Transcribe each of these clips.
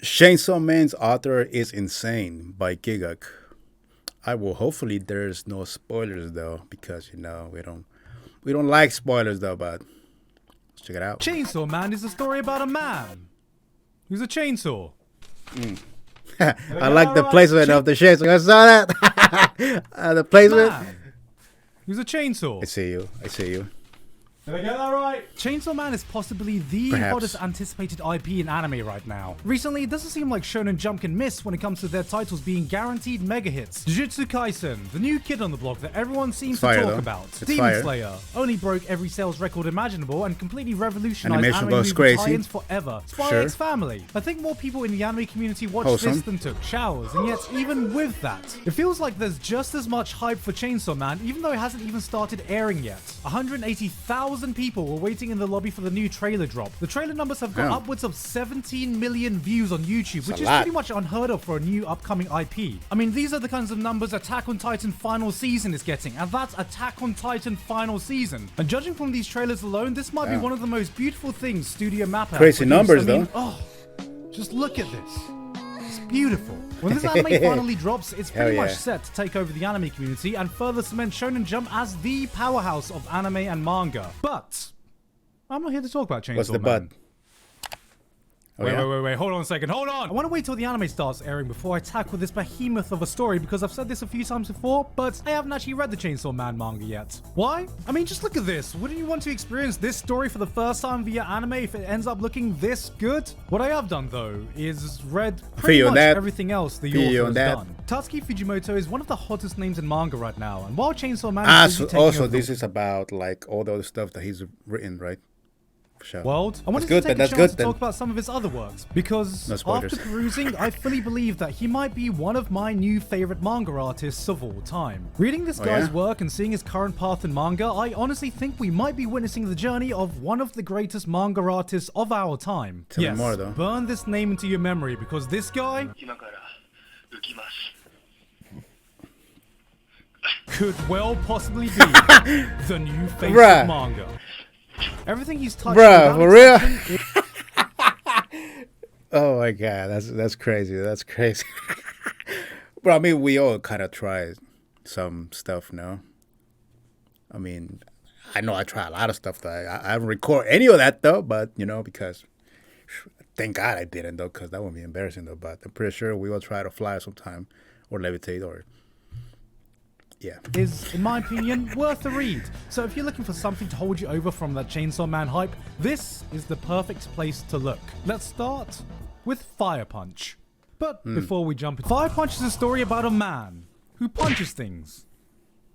Chainsaw Man's author is insane by Gigguk. I will hopefully there's no spoilers though, because we don't like spoilers though, but let's check it out. Chainsaw Man is a story about a man who's a chainsaw. I like the placement of the chainsaw. I saw that. The placement. Man who's a chainsaw. I see you. I see you. Did I get that right? Chainsaw Man is possibly the Perhaps. hottest anticipated IP in anime right now. Recently, it doesn't seem like Shonen Jump can miss when it comes to their titles being guaranteed mega hits. Jujutsu Kaisen, the new kid on the block that everyone seems to talk about. Demon fire. Slayer only broke every sales record imaginable and completely revolutionized Animation anime goes movie crazy. tie-ins forever. Spy Sure. X Family. I think more people in the anime community watched Wholesome. this than took showers, and yet even with that, it feels like there's just as much hype for Chainsaw Man, even though it hasn't even started airing yet. 180,000 people were waiting in the lobby for the new trailer drop. The trailer numbers have got Damn. upwards of 17 million views on YouTube, which a is lot. pretty much unheard of for a new upcoming IP. I mean, these are the kinds of numbers Attack on Titan Final Season is getting, and that's Attack on Titan Final Season. And judging from these trailers alone, this might be Damn. one of the most beautiful things Studio Mappa has Crazy produced. numbers, I mean, though. Oh, just look at this. It's beautiful. When this anime finally drops, it's pretty Hell much yeah. set to take over the anime community and further cement Shonen Jump as the powerhouse of anime and manga. But I'm not here to talk about Chainsaw What's the Man. bud? Oh, yeah? Wait, hold on a second, hold on! I want to wait till the anime starts airing before I tackle this behemoth of a story because I've said this a few times before, but I haven't actually read the Chainsaw Man manga yet. Why? I mean, just look at this. Wouldn't you want to experience this story for the first time via anime if it ends up looking this good? What I have done, though, is read pretty Feel much that. everything else the Feel author has that. done. Tatsuki Fujimoto is one of the hottest names in manga right now, and while Chainsaw Man is busy taking Also, over the this is about like all the other stuff that he's written, right? For sure. world, I wanted good to take then, a that's chance good to then. talk about some of his other works, because No spoilers. after perusing, I fully believe that he might be one of my new favorite manga artists of all time. Reading this guy's yeah? work and seeing his current path in manga, I honestly think we might be witnessing the journey of one of the greatest manga artists of our time. Tell me Yes, more, though. burn this name into your memory, because this guy could well possibly be the new face Bruh. of manga. Everything he's touched, Bruh, without for real? exception, Oh my god, that's crazy. That's crazy. But I mean, we all kind of try some stuff, no? I mean, I know I try a lot of stuff that I haven't recorded any of that though, but because thank God I didn't though, because that would be embarrassing though. But I'm pretty sure we will try to fly sometime or levitate or yeah. is, in my opinion, worth a read. So if you're looking for something to hold you over from that Chainsaw Man hype, this is the perfect place to look. Let's start with Fire Punch. But before we jump in, Fire Punch is a story about a man who punches things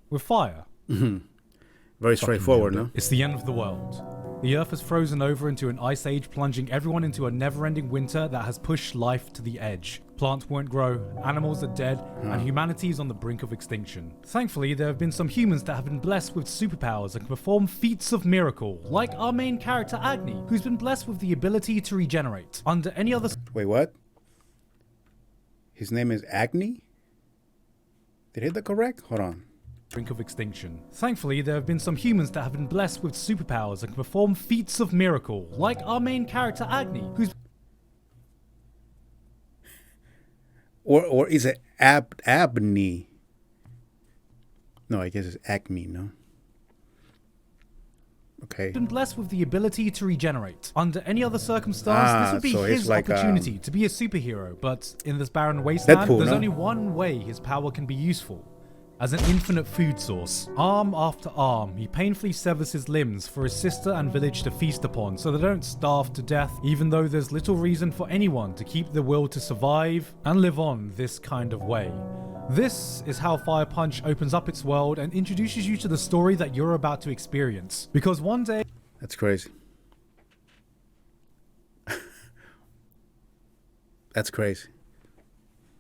with fire. Very straightforward, no? It's the end of the world. The earth has frozen over into an ice age, plunging everyone into a never-ending winter that has pushed life to the edge. Plants won't grow, animals are dead, and humanity is on the brink of extinction. Thankfully, there have been some humans that have been blessed with superpowers and can perform feats of miracle, like our main character Agni, who's been blessed with the ability to regenerate. Under any other Wait, what? His name is Agni? Did I hit that correct? Hold on. brink of extinction. Thankfully, there have been some humans that have been blessed with superpowers and can perform feats of miracle, like our main character Agni, who's Or is it Abney? No, I guess it's Acme, no? Okay. been blessed with the ability to regenerate. Under any other circumstance, this would be so it's his like, opportunity to be a superhero, but in this barren wasteland, Deadpool, there's no? only one way his power can be useful. As an infinite food source. Arm after arm, he painfully severs his limbs for his sister and village to feast upon so they don't starve to death, even though there's little reason for anyone to keep the will to survive and live on this kind of way. This is how Fire Punch opens up its world and introduces you to the story that you're about to experience. Because one day, That's crazy. That's crazy.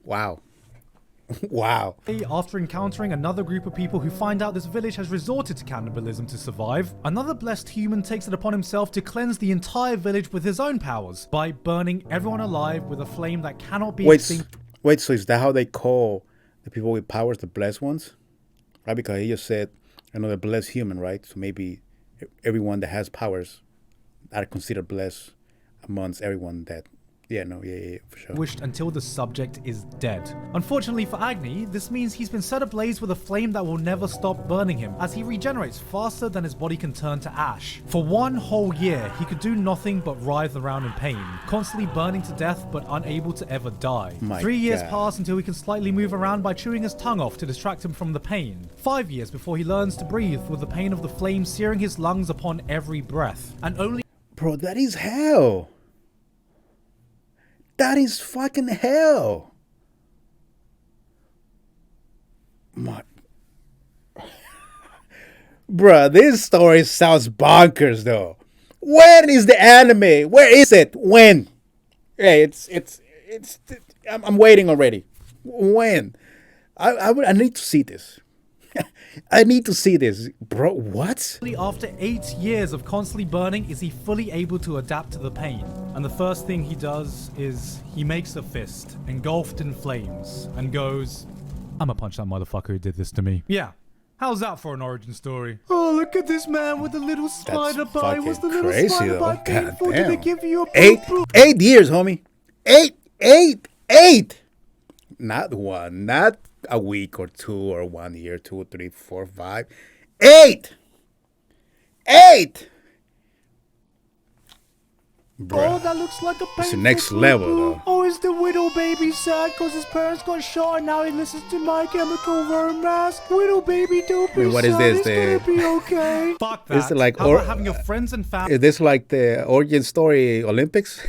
Wow. Wow. after encountering another group of people who find out this village has resorted to cannibalism to survive, another blessed human takes it upon himself to cleanse the entire village with his own powers by burning everyone alive with a flame that cannot be extinguished. Wait, so is that how they call the people with powers the blessed ones? Right, because he just said another blessed human, right? So maybe everyone that has powers are considered blessed amongst everyone that Yeah, no, yeah, for sure. Until the subject is dead. Unfortunately for Agni, this means he's been set ablaze with a flame that will never stop burning him, as he regenerates faster than his body can turn to ash. For 1 whole year, he could do nothing but writhe around in pain, constantly burning to death but unable to ever die. 3 years pass until he can slightly move around by chewing his tongue off to distract him from the pain. 5 years before he learns to breathe with the pain of the flame searing his lungs upon every breath. And only... Bro, that is hell. That is fucking hell. My... Bruh, this story sounds bonkers though. When is the anime? Where is it? When? Hey, I'm waiting already. When? I need to see this. I need to see this. Bro, what? After 8 years of constantly burning, is he fully able to adapt to the pain. And the first thing he does is he makes a fist, engulfed in flames, and goes, "I'ma punch that motherfucker who did this to me." Yeah. How's that for an origin story? Oh, look at this man with the little spider bite. What's the little spider bite painful? Did they give you a 8 years, homie. Eight. Not one, not a week or 2 or 1 year, 2, 3, 4, 5. 8. Bruh. Oh, that looks like a painful It's the next level, though. Oh, is the widow baby sad because his parents got shot and now he listens to My Chemical Romance? Widow baby, don't be what sad. is this? It's gonna be okay. Fuck that. Is it like How about having your friends and family? Is this like the origin story Olympics?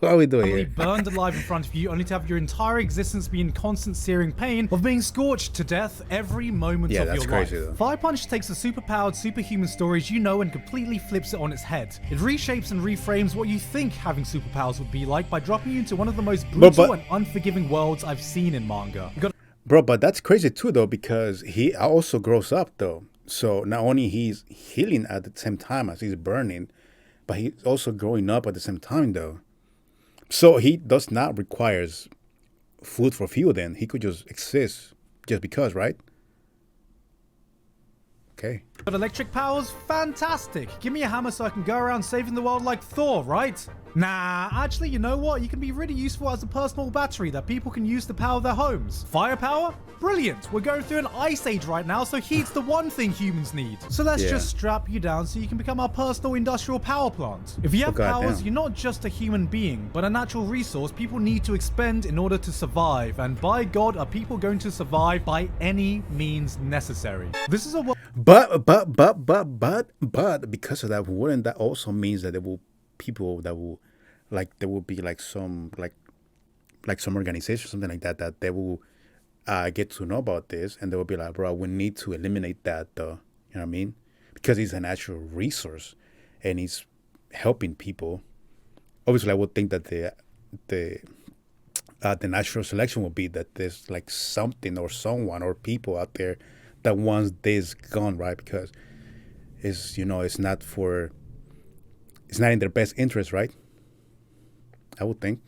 What are we doing here? Burned alive in front of you, only to have your entire existence be in constant searing pain of being scorched to death every moment of your life. Yeah, that's crazy though. Fire Punch takes the superpowered, superhuman stories you know and completely flips it on its head. It reshapes and reframes what you think having superpowers would be like by dropping you into one of the most brutal and unforgiving worlds I've seen in manga. Bro, but that's crazy too though, because he also grows up though. So not only he's healing at the same time as he's burning, but he's also growing up at the same time though. So he does not requires food for fuel then. He could just exist just because, right? Okay. But electric powers? Fantastic. Give me a hammer so I can go around saving the world like Thor, right? Nah, actually, you know what? You can be really useful as a personal battery that people can use to power their homes. Firepower? Brilliant. We're going through an ice age right now, so heat's the one thing humans need. So let's just strap you down so you can become our personal industrial power plant. If you have powers, you're not just a human being, but a natural resource people need to expend in order to survive. And by God, are people going to survive by any means necessary? This is a... But because of that, wouldn't that also means that there will people that will, like, there will be like some some organization, something like that they will get to know about this, and they will be like, bro, we need to eliminate that, you know what I mean? Because it's a natural resource and it's helping people. Obviously, I would think that the natural selection will be that there's like something or someone or people out there that wants this gone, right? Because it's, you know, it's not in their best interest, right? I would think.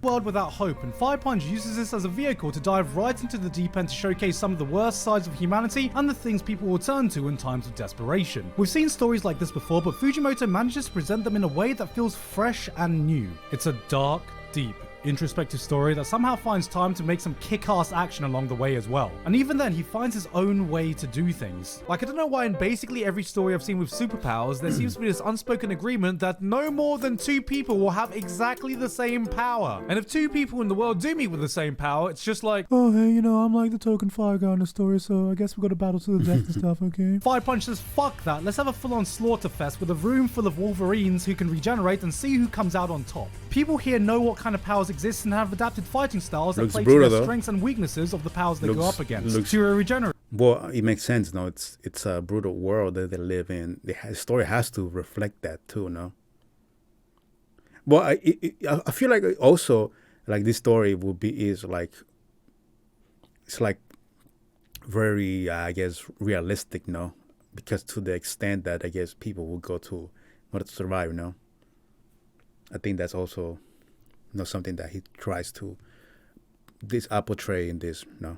World without hope, and Fire Punch uses this as a vehicle to dive right into the deep end to showcase some of the worst sides of humanity and the things people will turn to in times of desperation. We've seen stories like this before, but Fujimoto manages to present them in a way that feels fresh and new. It's a dark, deep, introspective story that somehow finds time to make some kick-ass action along the way as well. And even then, he finds his own way to do things. Like, I don't know why in basically every story I've seen with superpowers, there seems to be this unspoken agreement that no more than 2 people will have exactly the same power. And if 2 people in the world do meet with the same power, it's just like, oh, hey, you know, I'm like the token fire guy in the story, so I guess we've got to battle to the death and stuff, okay? Fire Punch says, fuck that, let's have a full-on slaughter fest with a room full of Wolverines who can regenerate and see who comes out on top. People here know what kind of powers exist and have adapted fighting styles that play to the strengths and weaknesses of the powers they go up against. To regenerate. Well, it makes sense, no? It's a brutal world that they live in. The story has to reflect that too, no? Well, I feel like also like this story is like, it's like very I guess realistic, no? Because to the extent that I guess people will go to in order to survive, no? I think that's also, you know, something that he tries to portray in this, no?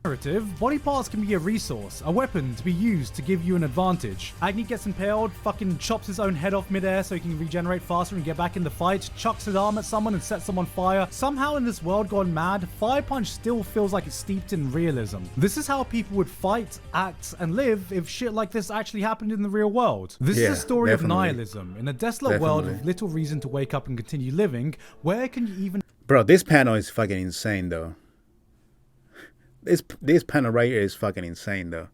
narrative, body parts can be a resource, a weapon to be used to give you an advantage. Agni gets impaled, fucking chops his own head off midair so he can regenerate faster and get back in the fight, chucks his arm at someone and sets them on fire. Somehow in this world gone mad, Fire Punch still feels like it's steeped in realism. This is how people would fight, act, and live if shit like this actually happened in the real world. This is a story of nihilism. In a desolate world with little reason to wake up and continue living, where can you even... Bro, this panel is fucking insane though. This panel right here is fucking insane though.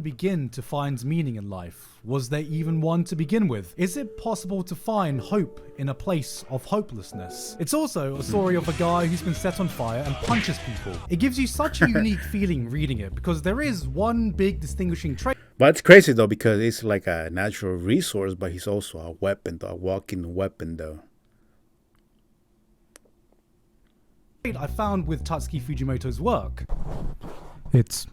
Begin to find meaning in life? Was there even one to begin with? Is it possible to find hope in a place of hopelessness? It's also a story of a guy who's been set on fire and punches people. It gives you such a unique feeling reading it because there is one big distinguishing trait. But it's crazy though because it's like a natural resource, but he's also a weapon, though, a walking weapon though. I found with Tatsuki Fujimoto's work. It's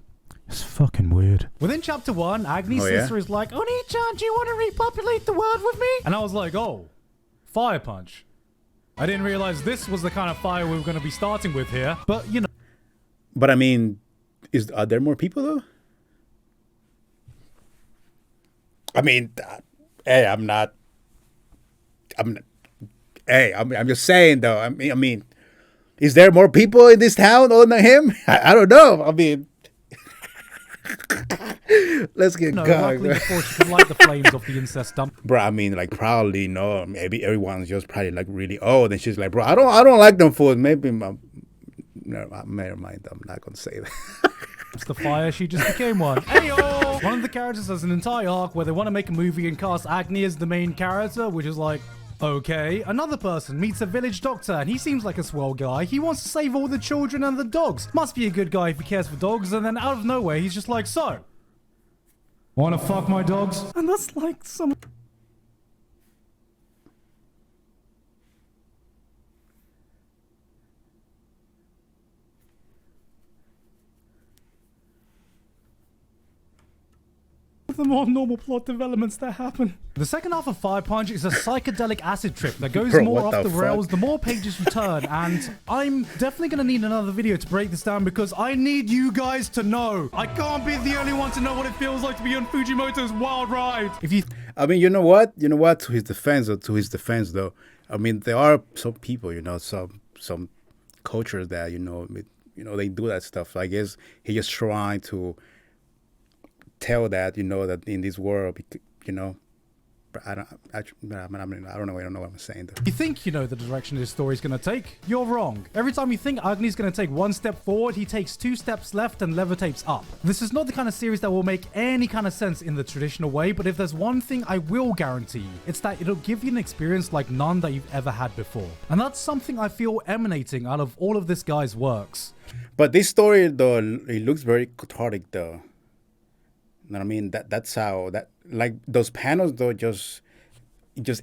fucking weird. Within chapter 1, Agni's sister is like, Oni-chan, do you want to repopulate the world with me? And I was like, oh, Fire Punch. I didn't realize this was the kind of fire we were going to be starting with here, but you know. But I mean, are there more people though? I mean, hey, I'm just saying though. I mean, is there more people in this town other than him? I don't know. I mean, let's get going. Before she can light the flames of the incest dump. Bro, I mean, like probably no. Maybe everyone's just probably like really old, and she's like, bro, I don't like them fools. Maybe never mind. I'm not gonna say that. It's the fire. She just became one. Heyo! One of the characters has an entire arc where they want to make a movie and cast Agni as the main character, which is like. Okay, another person meets a village doctor and he seems like a swell guy. He wants to save all the children and the dogs. Must be a good guy if he cares for dogs. And then out of nowhere, he's just like, so, wanna fuck my dogs? And that's like some... the more normal plot developments that happen. The second half of Fire Punch is a psychedelic acid trip that goes more off the rails the more pages you turn, and I'm definitely gonna need another video to break this down because I need you guys to know. I can't be the only one to know what it feels like to be on Fujimoto's wild ride. I mean, you know what? To his defense though, I mean, there are some people, some cultures that, they do that stuff. I guess he's just trying to tell that that in this world, but I don't know what I'm saying though. You think you know the direction this story is going to take? You're wrong. Every time you think Agni's going to take one step forward, he takes 2 steps left and levitates up. This is not the kind of series that will make any kind of sense in the traditional way, but if there's one thing I will guarantee, it's that it'll give you an experience like none that you've ever had before. And that's something I feel emanating out of all of this guy's works. But this story though, it looks very cathartic though. You know what I mean? That's how like those panels though it just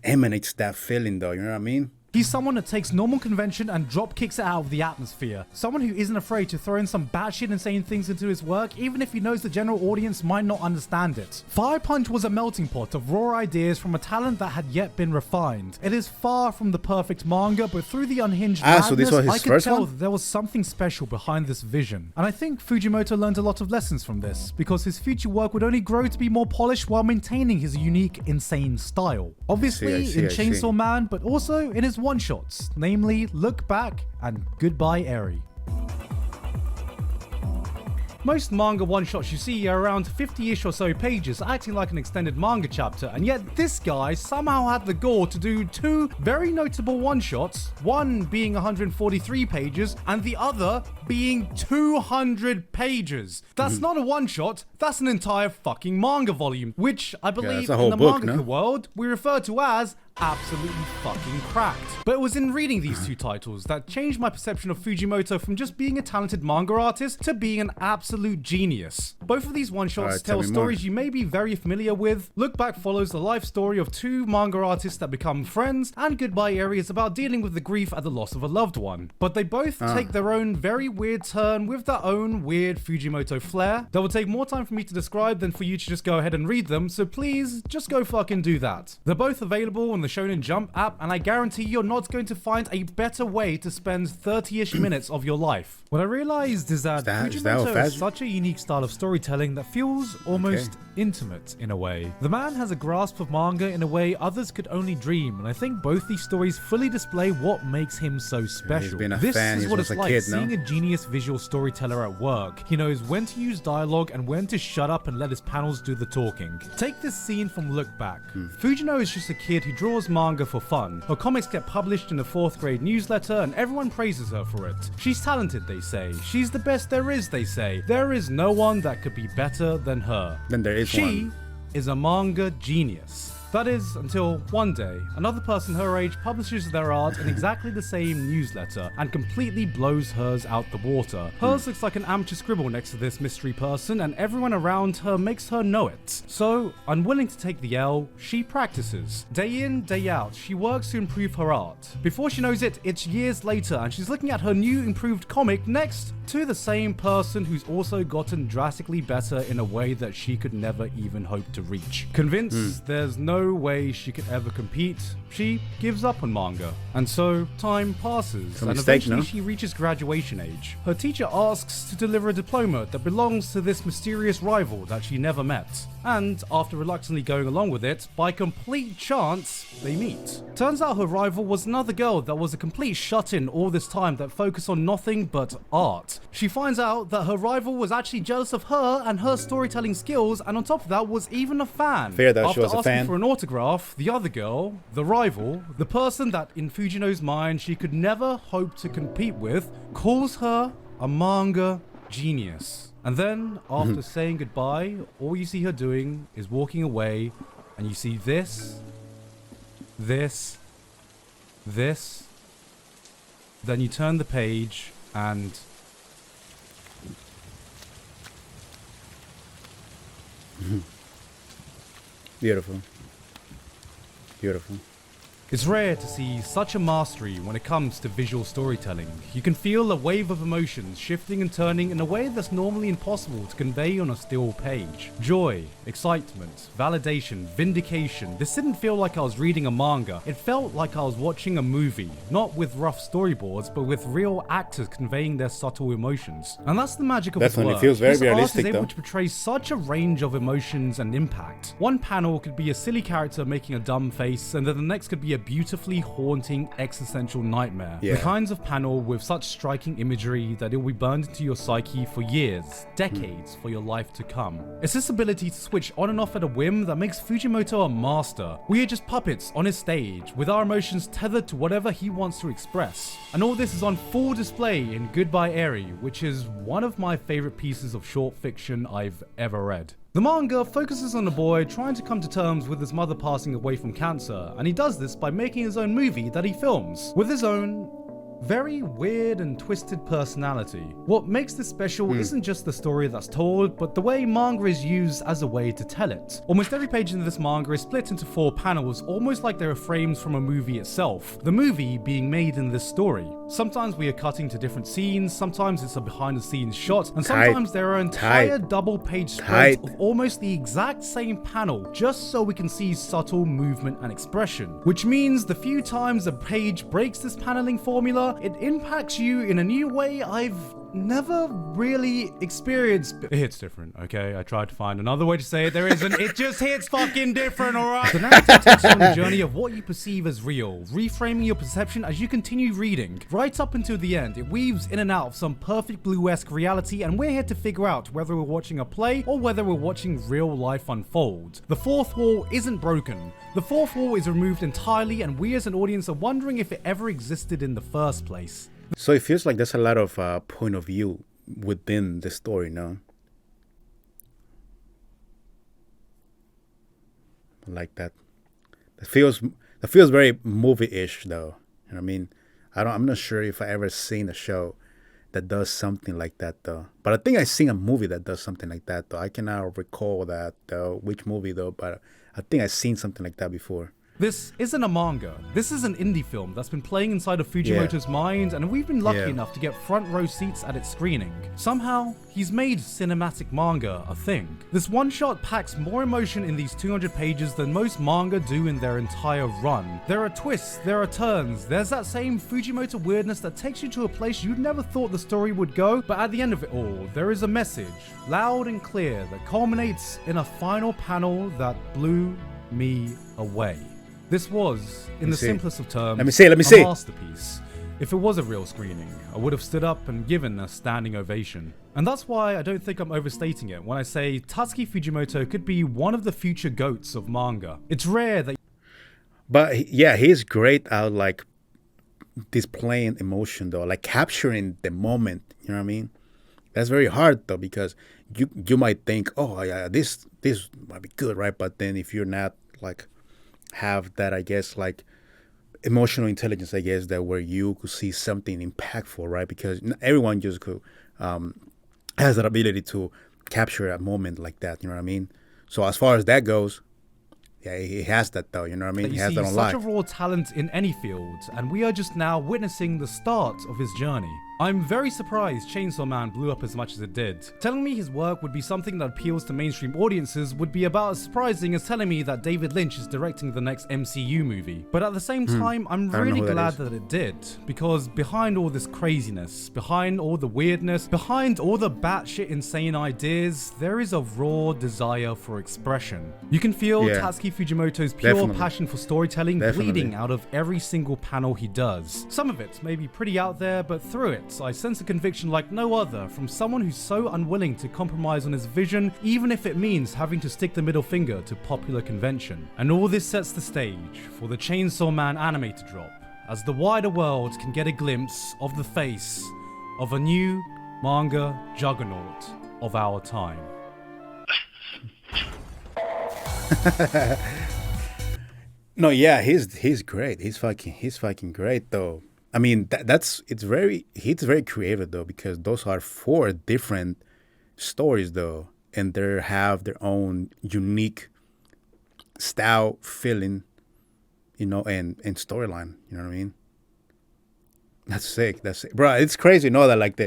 emanates that feeling though, you know what I mean? He's someone that takes normal convention and drop kicks it out of the atmosphere. Someone who isn't afraid to throw in some batshit insane things into his work, even if he knows the general audience might not understand it. Fire Punch was a melting pot of raw ideas from a talent that had yet been refined. It is far from the perfect manga, but through the unhinged madness, so this was his I could first tell one? that there was something special behind this vision. And I think Fujimoto learned a lot of lessons from this, because his future work would only grow to be more polished while maintaining his unique, insane style. Obviously in Chainsaw Man, but also in his one-shots, namely Look Back and Goodbye Eri. Most manga one-shots you see are around 50-ish or so pages, acting like an extended manga chapter, and yet this guy somehow had the gall to do 2 very notable one-shots, one being 143 pages, and the other being 200 pages. That's not a one-shot, that's an entire fucking manga volume, which I believe in the manga world we refer to as absolutely fucking cracked. But it was in reading these 2 titles that changed my perception of Fujimoto from just being a talented manga artist to being an absolute genius. Both of these one-shots tell stories you may be very familiar with. Look Back follows the life story of 2 manga artists that become friends, and Goodbye Eri is about dealing with the grief at the loss of a loved one. But they both take their own very weird turn with their own weird Fujimoto flair that will take more time for me to describe than for you to just go ahead and read them, so please just go fucking do that. They're both available on on the Shonen Jump app, and I guarantee you're not going to find a better way to spend 30-ish minutes of your life. What I realized is that Fujimoto has such a unique style of storytelling that feels almost intimate in a way. The man has a grasp of manga in a way others could only dream, and I think both these stories fully display what makes him so special. This is what it's like seeing a genius visual storyteller at work. He knows when to use dialogue and when to shut up and let his panels do the talking. Take this scene from Look Back. Fujino is just a kid who draws manga for fun. Her comics get published in a 4th grade newsletter and everyone praises her for it. She's talented, they say. She's the best there is, they say. There is no one that could be better than her. Then there is She one. is a manga genius. That is, until one day, another person her age publishes their art in exactly the same newsletter and completely blows hers out the water. Hers looks like an amateur scribble next to this mystery person, and everyone around her makes her know it. So, unwilling to take the L, she practices. Day in, day out, she works to improve her art. Before she knows it, it's years later, and she's looking at her new improved comic next to the same person who's also gotten drastically better in a way that she could never even hope to reach. Convinced there's no way she could ever compete, she gives up on manga. And so time passes, and eventually she reaches graduation age. Her teacher asks to deliver a diploma that belongs to this mysterious rival that she never met. And after reluctantly going along with it, by complete chance, they meet. Turns out her rival was another girl that was a complete shut-in all this time that focused on nothing but art. She finds out that her rival was actually jealous of her and her storytelling skills, and on top of that was even a fan. Fair that she was a After asking fan. for an autograph, the other girl, the rival, the person that in Fujino's mind she could never hope to compete with, calls her a manga genius. And then, after saying goodbye, all you see her doing is walking away, and you see this, this, then you turn the page, and Beautiful. Beautiful. it's rare to see such a mastery when it comes to visual storytelling. You can feel a wave of emotions shifting and turning in a way that's normally impossible to convey on a still page. Joy, excitement, validation, vindication. This didn't feel like I was reading a manga. It felt like I was watching a movie, not with rough storyboards, but with real actors conveying their subtle emotions. And that's the magic of his work. It feels very This realistic, art is able though. to portray such a range of emotions and impact. One panel could be a silly character making a dumb face, and then the next could be a beautifully haunting existential nightmare. Yeah. The kinds of panel with such striking imagery that it will be burned into your psyche for years, decades for your life to come. It's this ability to switch on and off at a whim that makes Fujimoto a master. We are just puppets on his stage, with our emotions tethered to whatever he wants to express. And all this is on full display in Goodbye Eri, which is one of my favorite pieces of short fiction I've ever read. The manga focuses on a boy trying to come to terms with his mother passing away from cancer, and he does this by making his own movie that he films, with his own very weird and twisted personality. What makes this special isn't just the story that's told, but the way manga is used as a way to tell it. Almost every page in this manga is split into 4 panels, almost like they are frames from a movie itself, the movie being made in this story. Sometimes we are cutting to different scenes, sometimes it's a behind the scenes shot, and sometimes there are entire double page spreads of almost the exact same panel, just so we can see subtle movement and expression. Which means the few times a page breaks this paneling formula, it impacts you in a new way I've never really experienced. It hits different, okay? I tried to find another way to say it. There isn't. It just hits fucking different, alright? The narrative takes you on the journey of what you perceive as real, reframing your perception as you continue reading. Right up until the end, it weaves in and out of some perfect blue-esque reality, and we're here to figure out whether we're watching a play or whether we're watching real life unfold. The fourth wall isn't broken. The fourth wall is removed entirely, and we as an audience are wondering if it ever existed in the first place. So it feels like there's a lot of point of view within the story, no? Like that. It feels very movie-ish, though. You know what I mean? I'm not sure if I ever seen a show that does something like that, though. But I think I've seen a movie that does something like that, though. I cannot recall that, though, which movie, though. But I think I've seen something like that before. This isn't a manga. This is an indie film that's been playing inside of Fujimoto's mind, and we've been lucky enough to get front row seats at its screening. Somehow, he's made cinematic manga a thing. This one-shot packs more emotion in these 200 pages than most manga do in their entire run. There are twists, there are turns, there's that same Fujimoto weirdness that takes you to a place you'd never thought the story would go, but at the end of it all, there is a message, loud and clear, that culminates in a final panel that blew me away. This was, in the simplest of terms, let me see. a masterpiece. If it was a real screening, I would have stood up and given a standing ovation. And that's why I don't think I'm overstating it when I say Tatsuki Fujimoto could be one of the future GOATs of manga. It's rare that... But yeah, he's great at like displaying emotion though, like capturing the moment, you know what I mean? That's very hard though, because you might think, oh yeah, this might be good, right? But then if you're not like have that, I guess, like emotional intelligence, I guess, that where you could see something impactful, right? Because everyone just could has that ability to capture a moment like that, you know what I mean? So as far as that goes, yeah, he has that though, you know what I mean? He has that on live. Such a raw talent in any field, and we are just now witnessing the start of his journey. I'm very surprised Chainsaw Man blew up as much as it did. Telling me his work would be something that appeals to mainstream audiences would be about as surprising as telling me that David Lynch is directing the next MCU movie. But at the same time, I'm really glad that it did, because behind all this craziness, behind all the weirdness, behind all the batshit insane ideas, there is a raw desire for expression. You can feel Tatsuki Fujimoto's pure passion for storytelling bleeding out of every single panel he does. Some of it may be pretty out there, but through it, I sense a conviction like no other from someone who's so unwilling to compromise on his vision, even if it means having to stick the middle finger to popular convention. And all this sets the stage for the Chainsaw Man anime to drop, as the wider world can get a glimpse of the face of a new manga juggernaut of our time. No, yeah, he's great. He's fucking great though. I mean, he's very creative though, because those are 4 different stories though, and they have their own unique style, feeling, you know, and storyline. You know what I mean? That's sick. That's sick. Bro. It's crazy, you know, that like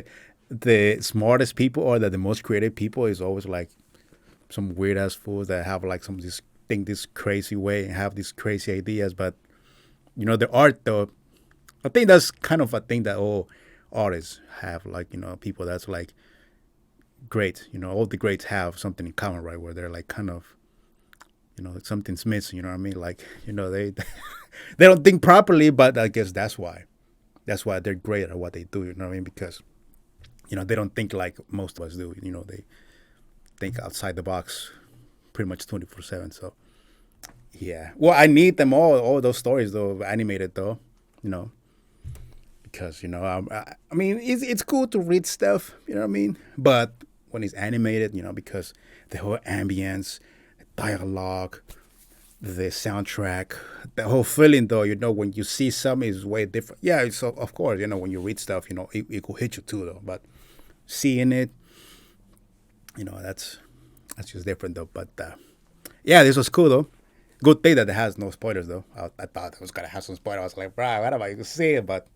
the smartest people or that the most creative people is always like some weird ass fools that have like think this crazy way and have these crazy ideas, but you know, the art though. I think that's kind of a thing that all artists have, like, you know, people that's like great, you know, all the greats have something in common, right? Where they're like kind of, you know, something's missing, you know what I mean? Like, you know, they they don't think properly, but I guess that's why they're great at what they do, you know what I mean? Because, you know, they don't think like most of us do, you know, they think outside the box pretty much 24/7. So yeah, well, I need them all those stories though, animated though, you know. Because, you know, I mean, it's cool to read stuff, you know what I mean? But when it's animated, you know, because the whole ambience, the dialogue, the soundtrack, the whole feeling, though, you know, when you see something is way different. Yeah, so of course, you know, when you read stuff, you know, it could hit you too, though. But seeing it, you know, that's just different, though. But yeah, this was cool, though. Good thing that it has no spoilers, though. I thought it was gonna have some spoilers. I was like, bro, what am I gonna see it? But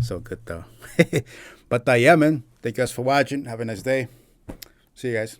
so good though. But yeah, man. Thank you guys for watching. Have a nice day. See you guys.